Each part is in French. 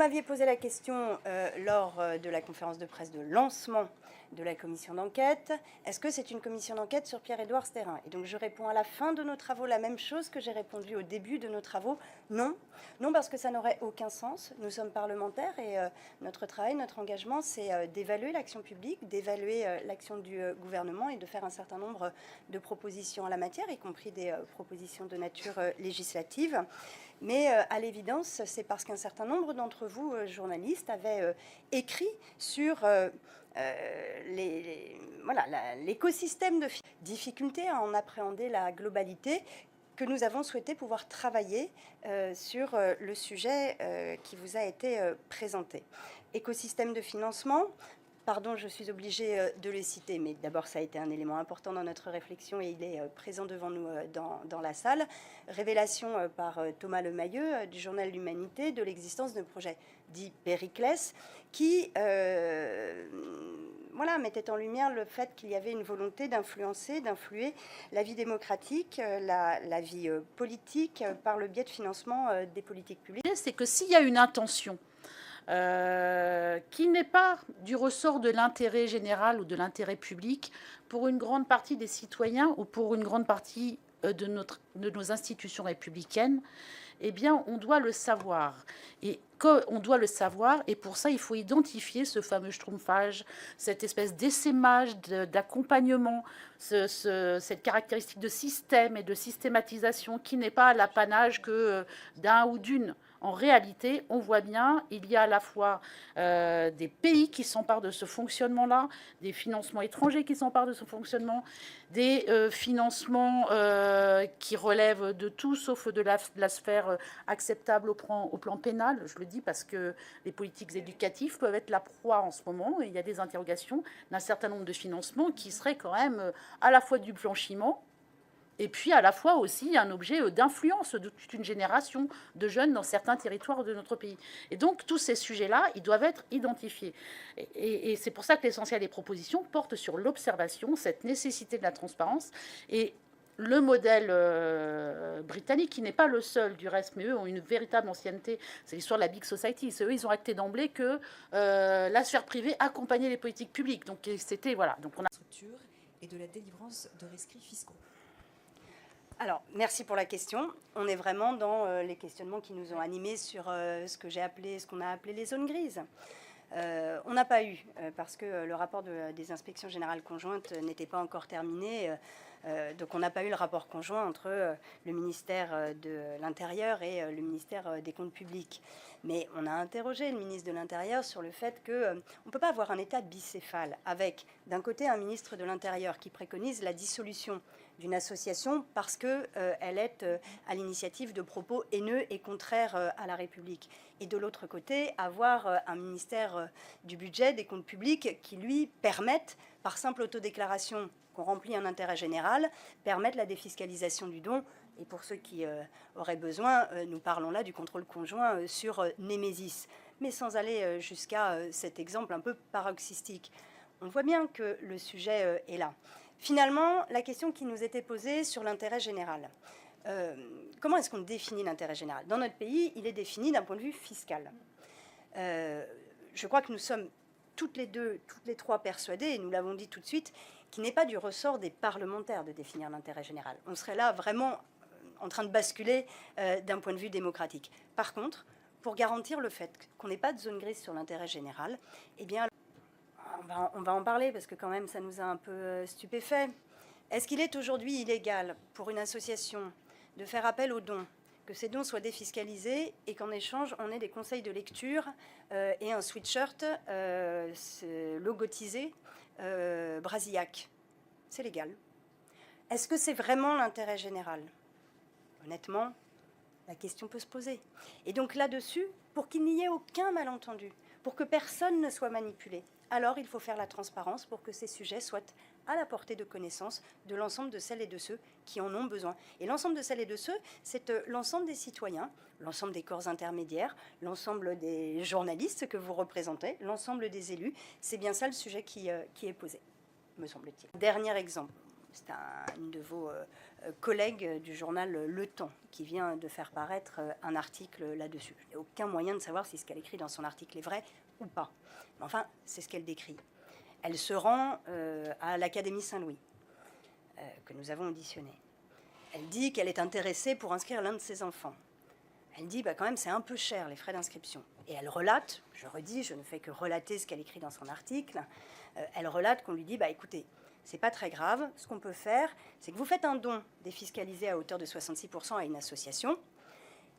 m'aviez posé la question lors de la conférence de presse de lancement de la commission d'enquête. Est-ce que c'est une commission d'enquête sur Pierre-Édouard Stérin? Et donc je réponds à la fin de nos travaux la même chose que j'ai répondu au début de nos travaux. Non, non, parce que ça n'aurait aucun sens. Nous sommes parlementaires et notre travail, notre engagement, c'est d'évaluer l'action publique, d'évaluer l'action du gouvernement et de faire un certain nombre de propositions en la matière, y compris des propositions de nature législative. Mais à l'évidence, c'est parce qu'un certain nombre d'entre vous, journalistes, avaient écrit sur l'écosystème de difficultés à en appréhender la globalité, que nous avons souhaité pouvoir travailler sur le sujet qui vous a été présenté. Écosystème de financement. Pardon, je suis obligée de le citer, mais d'abord ça a été un élément important dans notre réflexion et il est présent devant nous dans la salle. Révélation par Thomas Lemayeux du journal L'Humanité de l'existence d'un projet dit Périclès qui mettait en lumière le fait qu'il y avait une volonté d'influencer, d'influer la vie démocratique, la vie politique par le biais de financement des politiques publiques. C'est que s'il y a une intention qui n'est pas du ressort de l'intérêt général ou de l'intérêt public pour une grande partie des citoyens ou pour une grande partie de nos institutions républicaines, eh bien, on doit le savoir. Et on doit le savoir, et pour ça, il faut identifier ce fameux schtroumpfage, cette espèce d'essaimage, d'accompagnement, cette caractéristique de système et de systématisation qui n'est pas l'apanage que d'un ou d'une. En réalité, on voit bien, il y a à la fois des pays qui s'emparent de ce fonctionnement-là, des financements étrangers qui s'emparent de ce fonctionnement, des financements qui relèvent de tout sauf de la sphère acceptable au plan pénal. Je le dis parce que les politiques éducatives peuvent être la proie en ce moment, et il y a des interrogations d'un certain nombre de financements qui seraient quand même à la fois du blanchiment, et puis à la fois aussi un objet d'influence de toute une génération de jeunes dans certains territoires de notre pays. Et donc tous ces sujets-là, ils doivent être identifiés. Et c'est pour ça que l'essentiel des propositions porte sur l'observation, cette nécessité de la transparence. Et le modèle britannique, qui n'est pas le seul du reste, mais eux ont une véritable ancienneté, c'est l'histoire de la Big Society. Eux, ils ont acté d'emblée que la sphère privée accompagnait les politiques publiques. Donc c'était, voilà. Donc on a... Structure et de la délivrance de rescrits fiscaux. Alors, merci pour la question. On est vraiment dans les questionnements qui nous ont animés sur ce qu'on a appelé les zones grises. On n'a pas eu, parce que le rapport des inspections générales conjointes n'était pas encore terminé, donc on n'a pas eu le rapport conjoint entre le ministère de l'Intérieur et le ministère des Comptes publics. Mais on a interrogé le ministre de l'Intérieur sur le fait qu'on ne peut pas avoir un État bicéphale avec, d'un côté, un ministre de l'Intérieur qui préconise la dissolution d'une association parce qu'elle est à l'initiative de propos haineux et contraires à la République. Et de l'autre côté, avoir un ministère du budget, des comptes publics, qui lui permettent, par simple autodéclaration qu'on remplit un intérêt général, permettent la défiscalisation du don. Et pour ceux qui auraient besoin, nous parlons là du contrôle conjoint sur Némésis. Mais sans aller jusqu'à cet exemple un peu paroxystique. On voit bien que le sujet est là. Finalement, la question qui nous était posée sur l'intérêt général. Comment est-ce qu'on définit l'intérêt général? Dans notre pays, il est défini d'un point de vue fiscal. Je crois que nous sommes toutes les trois persuadées, et nous l'avons dit tout de suite, qu'il n'est pas du ressort des parlementaires de définir l'intérêt général. On serait là vraiment en train de basculer d'un point de vue démocratique. Par contre, pour garantir le fait qu'on n'ait pas de zone grise sur l'intérêt général, eh bien, on va en parler parce que quand même ça nous a un peu stupéfaits. Est-ce qu'il est aujourd'hui illégal pour une association de faire appel aux dons, que ces dons soient défiscalisés et qu'en échange on ait des conseils de lecture et un sweatshirt logotisé Brasillac? C'est légal. Est-ce que c'est vraiment l'intérêt général? Honnêtement, la question peut se poser. Et donc là-dessus, pour qu'il n'y ait aucun malentendu, pour que personne ne soit manipulé, alors il faut faire la transparence pour que ces sujets soient à la portée de connaissance de l'ensemble de celles et de ceux qui en ont besoin. Et l'ensemble de celles et de ceux, c'est l'ensemble des citoyens, l'ensemble des corps intermédiaires, l'ensemble des journalistes que vous représentez, l'ensemble des élus. C'est bien ça le sujet qui est posé, me semble-t-il. Dernier exemple. C'est une de vos collègue du journal Le Temps qui vient de faire paraître un article là-dessus. Je n'ai aucun moyen de savoir si ce qu'elle écrit dans son article est vrai ou pas. Mais enfin, c'est ce qu'elle décrit. Elle se rend à l'Académie Saint-Louis, que nous avons auditionné. Elle dit qu'elle est intéressée pour inscrire l'un de ses enfants. Elle dit, quand même, c'est un peu cher, les frais d'inscription. Et elle relate, je redis, je ne fais que relater ce qu'elle écrit dans son article, elle relate qu'on lui dit, écoutez, c'est pas très grave, ce qu'on peut faire, c'est que vous faites un don défiscalisé à hauteur de 66% à une association.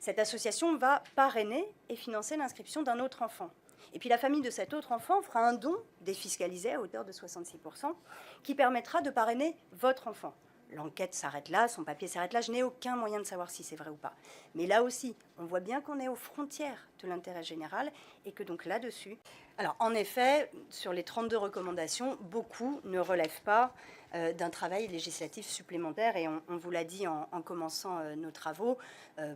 Cette association va parrainer et financer l'inscription d'un autre enfant. Et puis la famille de cet autre enfant fera un don défiscalisé à hauteur de 66% qui permettra de parrainer votre enfant. L'enquête s'arrête là, son papier s'arrête là. Je n'ai aucun moyen de savoir si c'est vrai ou pas. Mais là aussi, on voit bien qu'on est aux frontières de l'intérêt général et que donc là-dessus... Alors, en effet, sur les 32 recommandations, beaucoup ne relèvent pas d'un travail législatif supplémentaire. Et on vous l'a dit en commençant nos travaux,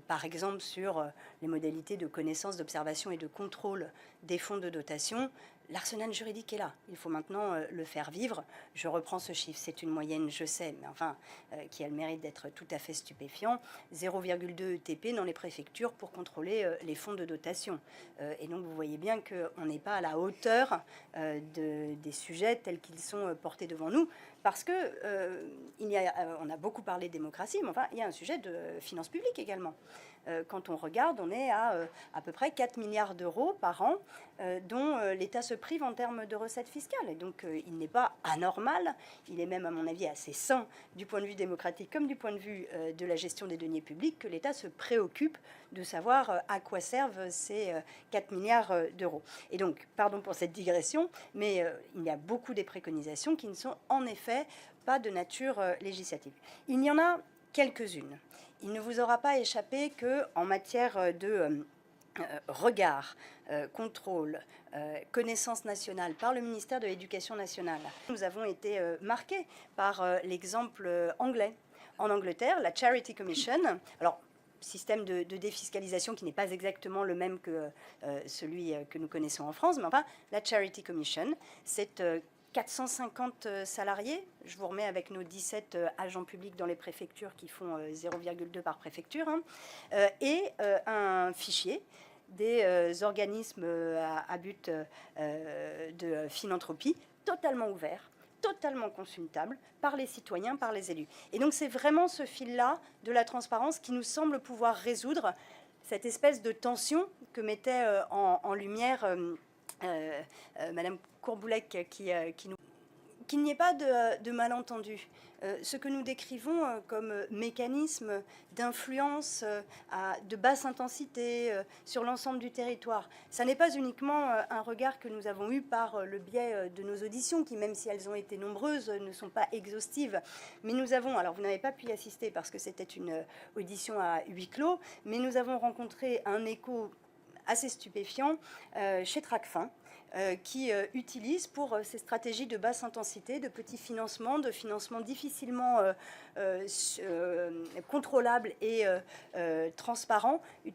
par exemple sur les modalités de connaissance, d'observation et de contrôle des fonds de dotation. L'arsenal juridique est là. Il faut maintenant le faire vivre. Je reprends ce chiffre. C'est une moyenne, je sais, mais enfin, qui a le mérite d'être tout à fait stupéfiant. 0,2 ETP dans les préfectures pour contrôler les fonds de dotation. Et donc, vous voyez bien qu'on n'est pas à la hauteur des sujets tels qu'ils sont portés devant nous. Parce que on a beaucoup parlé de démocratie, mais enfin, il y a un sujet de finances publiques également. Quand on regarde, on est à peu près 4 milliards d'euros par an dont l'État se prive en termes de recettes fiscales. Et donc, il n'est pas anormal, il est même, à mon avis, assez sain du point de vue démocratique comme du point de vue de la gestion des deniers publics que l'État se préoccupe de savoir à quoi servent ces 4 milliards d'euros. Et donc, pardon pour cette digression, mais il y a beaucoup des préconisations qui ne sont en effet pas de nature législative. Il y en a quelques-unes. Il ne vous aura pas échappé qu'en matière de regard, contrôle, connaissance nationale par le ministère de l'Éducation nationale, nous avons été marqués par l'exemple anglais. En Angleterre, la Charity Commission, alors système de défiscalisation qui n'est pas exactement le même que celui que nous connaissons en France, mais enfin, la Charity Commission, c'est 450 salariés, je vous remets avec nos 17 agents publics dans les préfectures qui font 0,2 par préfecture, et un fichier des organismes à but de philanthropie totalement ouvert, totalement consultable par les citoyens, par les élus. Et donc c'est vraiment ce fil-là de la transparence qui nous semble pouvoir résoudre cette espèce de tension que mettait en lumière Madame Courboulec, qu'il n'y ait pas de malentendu. Ce que nous décrivons comme mécanisme d'influence de basse intensité sur l'ensemble du territoire, ça n'est pas uniquement un regard que nous avons eu par le biais de nos auditions, qui, même si elles ont été nombreuses, ne sont pas exhaustives. Mais nous avons, alors vous n'avez pas pu y assister parce que c'était une audition à huis clos, mais nous avons rencontré un écho assez stupéfiant chez Tracfin, qui utilise pour ces stratégies de basse intensité, de petits financements, de financements difficilement contrôlables et transparents,